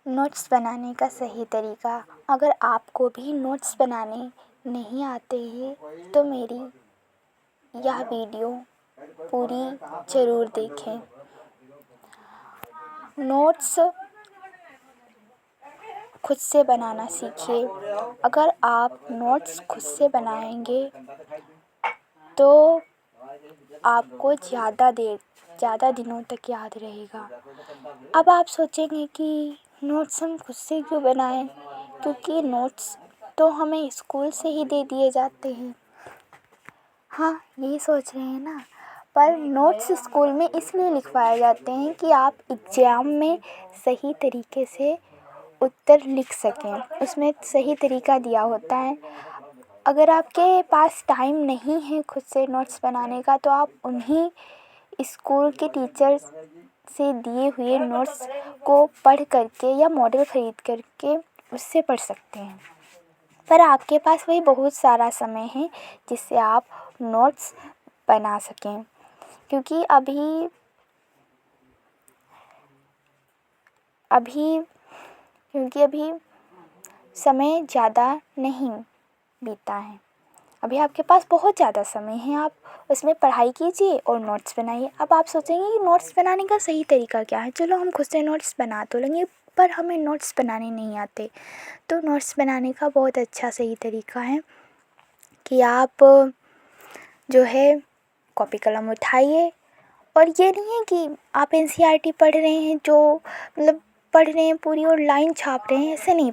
Notes बनाने का सही तरीका। अगर आपको भी नोट्स बनाने नहीं आते हैं तो मेरी यह वीडियो पूरी ज़रूर देखें। नोट्स खुद से बनाना सीखिए। अगर आप नोट्स खुद से बनाएंगे तो आपको ज़्यादा दिनों तक याद रहेगा। अब आप सोचेंगे कि नोट्स हम खुद से क्यों बनाएं, क्योंकि नोट्स तो हमें स्कूल से ही दे दिए जाते हैं। हाँ, यही सोच रहे हैं ना। पर नोट्स स्कूल में इसलिए लिखवाए जाते हैं कि आप एग्ज़ाम में सही तरीके से उत्तर लिख सकें। उसमें सही तरीका दिया होता है। अगर आपके पास टाइम नहीं है खुद से नोट्स बनाने का तो आप उन्हीं स्कूल के टीचर से दिए हुए नोट्स को पढ़ करके या मॉडल ख़रीद करके उससे पढ़ सकते हैं। पर आपके पास वही बहुत सारा समय है जिससे आप नोट्स बना सकें, क्योंकि अभी समय ज़्यादा नहीं बीता है। अभी आपके पास बहुत ज़्यादा समय है। आप उसमें पढ़ाई कीजिए और नोट्स बनाइए। अब आप सोचेंगे कि नोट्स बनाने का सही तरीका क्या है। चलो हम खुद से नोट्स बना तो लेंगे, पर हमें नोट्स बनाने नहीं आते। तो नोट्स बनाने का बहुत अच्छा सही तरीका है कि आप जो है कॉपी कलम उठाइए। और ये नहीं है कि आप एनसीईआरटी पढ़ रहे हैं, जो मतलब पढ़ रहे हैं पूरी और लाइन छाप रहे हैं, ऐसे नहीं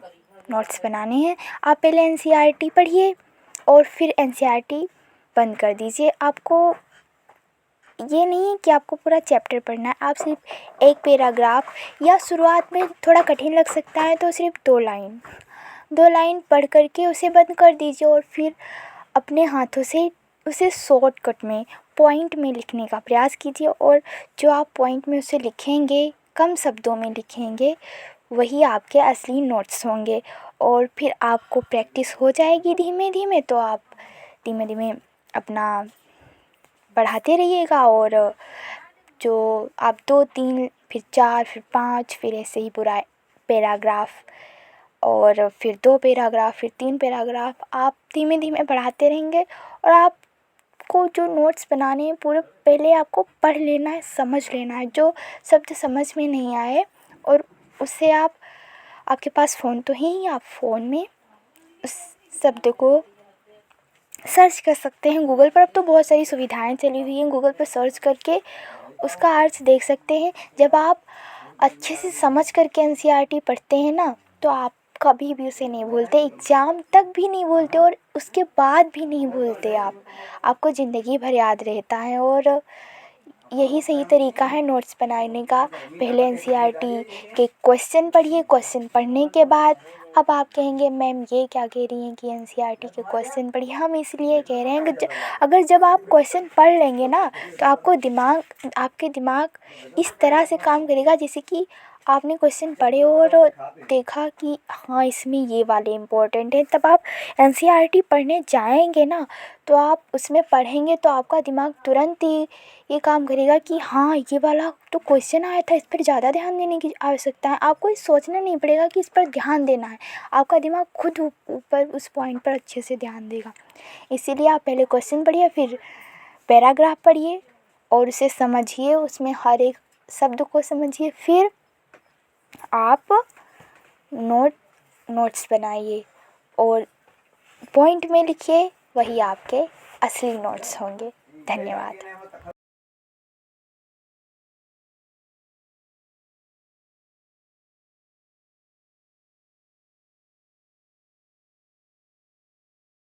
नोट्स बनाने हैं। आप पहले एनसीईआरटी पढ़िए और फिर एनसीईआरटी बंद कर दीजिए। आपको ये नहीं है कि आपको पूरा चैप्टर पढ़ना है। आप सिर्फ एक पैराग्राफ, या शुरुआत में थोड़ा कठिन लग सकता है तो सिर्फ 2 लाइन पढ़ करके उसे बंद कर दीजिए और फिर अपने हाथों से उसे शॉर्टकट में पॉइंट में लिखने का प्रयास कीजिए। और जो आप पॉइंट में उसे लिखेंगे, कम शब्दों में लिखेंगे, वही आपके असली नोट्स होंगे। और फिर आपको प्रैक्टिस हो जाएगी धीमे धीमे, तो आप धीमे धीमे अपना पढ़ाते रहिएगा। और जो आप 2-3 फिर 4 फिर 5 फिर ऐसे ही पूरा पैराग्राफ, और फिर 2 पैराग्राफ फिर 3 पैराग्राफ आप धीमे धीमे बढ़ाते रहेंगे। और आपको जो नोट्स बनाने हैं पूरे पहले आपको पढ़ लेना है, समझ लेना है। जो शब्द समझ में नहीं आए और उससे आपके पास फ़ोन तो है ही, आप फ़ोन में उस शब्द को सर्च कर सकते हैं गूगल पर। अब तो बहुत सारी सुविधाएं चली हुई हैं, गूगल पर सर्च करके उसका अर्थ देख सकते हैं। जब आप अच्छे से समझ करके एनसीईआरटी पढ़ते हैं ना, तो आप कभी भी उसे नहीं भूलते, एग्ज़ाम तक भी नहीं भूलते और उसके बाद भी नहीं भूलते। आपको ज़िंदगी भर याद रहता है। और यही सही तरीका है नोट्स बनाने का। पहले एनसीईआरटी के क्वेश्चन पढ़िए, क्वेश्चन पढ़ने के बाद अब आप कहेंगे मैम ये क्या कह रही हैं कि एनसीईआरटी के क्वेश्चन पढ़िए। हम इसलिए कह रहे हैं कि अगर जब आप क्वेश्चन पढ़ लेंगे ना, तो आपके दिमाग इस तरह से काम करेगा जैसे कि आपने क्वेश्चन पढ़े और देखा कि हाँ इसमें ये वाले इम्पोर्टेंट हैं। तब आप एनसीईआरटी पढ़ने जाएंगे ना, तो आप उसमें पढ़ेंगे तो आपका दिमाग तुरंत ही ये काम करेगा कि हाँ ये वाला तो क्वेश्चन आया था, इस पर ज़्यादा ध्यान देने की आवश्यकता है। आपको ये सोचना नहीं पड़ेगा कि इस पर ध्यान देना है, आपका दिमाग खुद ऊपर उस पॉइंट पर अच्छे से ध्यान देगा। इसीलिए आप पहले क्वेश्चन पढ़िए, फिर पैराग्राफ पढ़िए और उसे समझिए, उसमें हर एक शब्द को समझिए। फिर आप नोट्स बनाइए और पॉइंट में लिखिए, वही आपके असली नोट्स होंगे। धन्यवाद।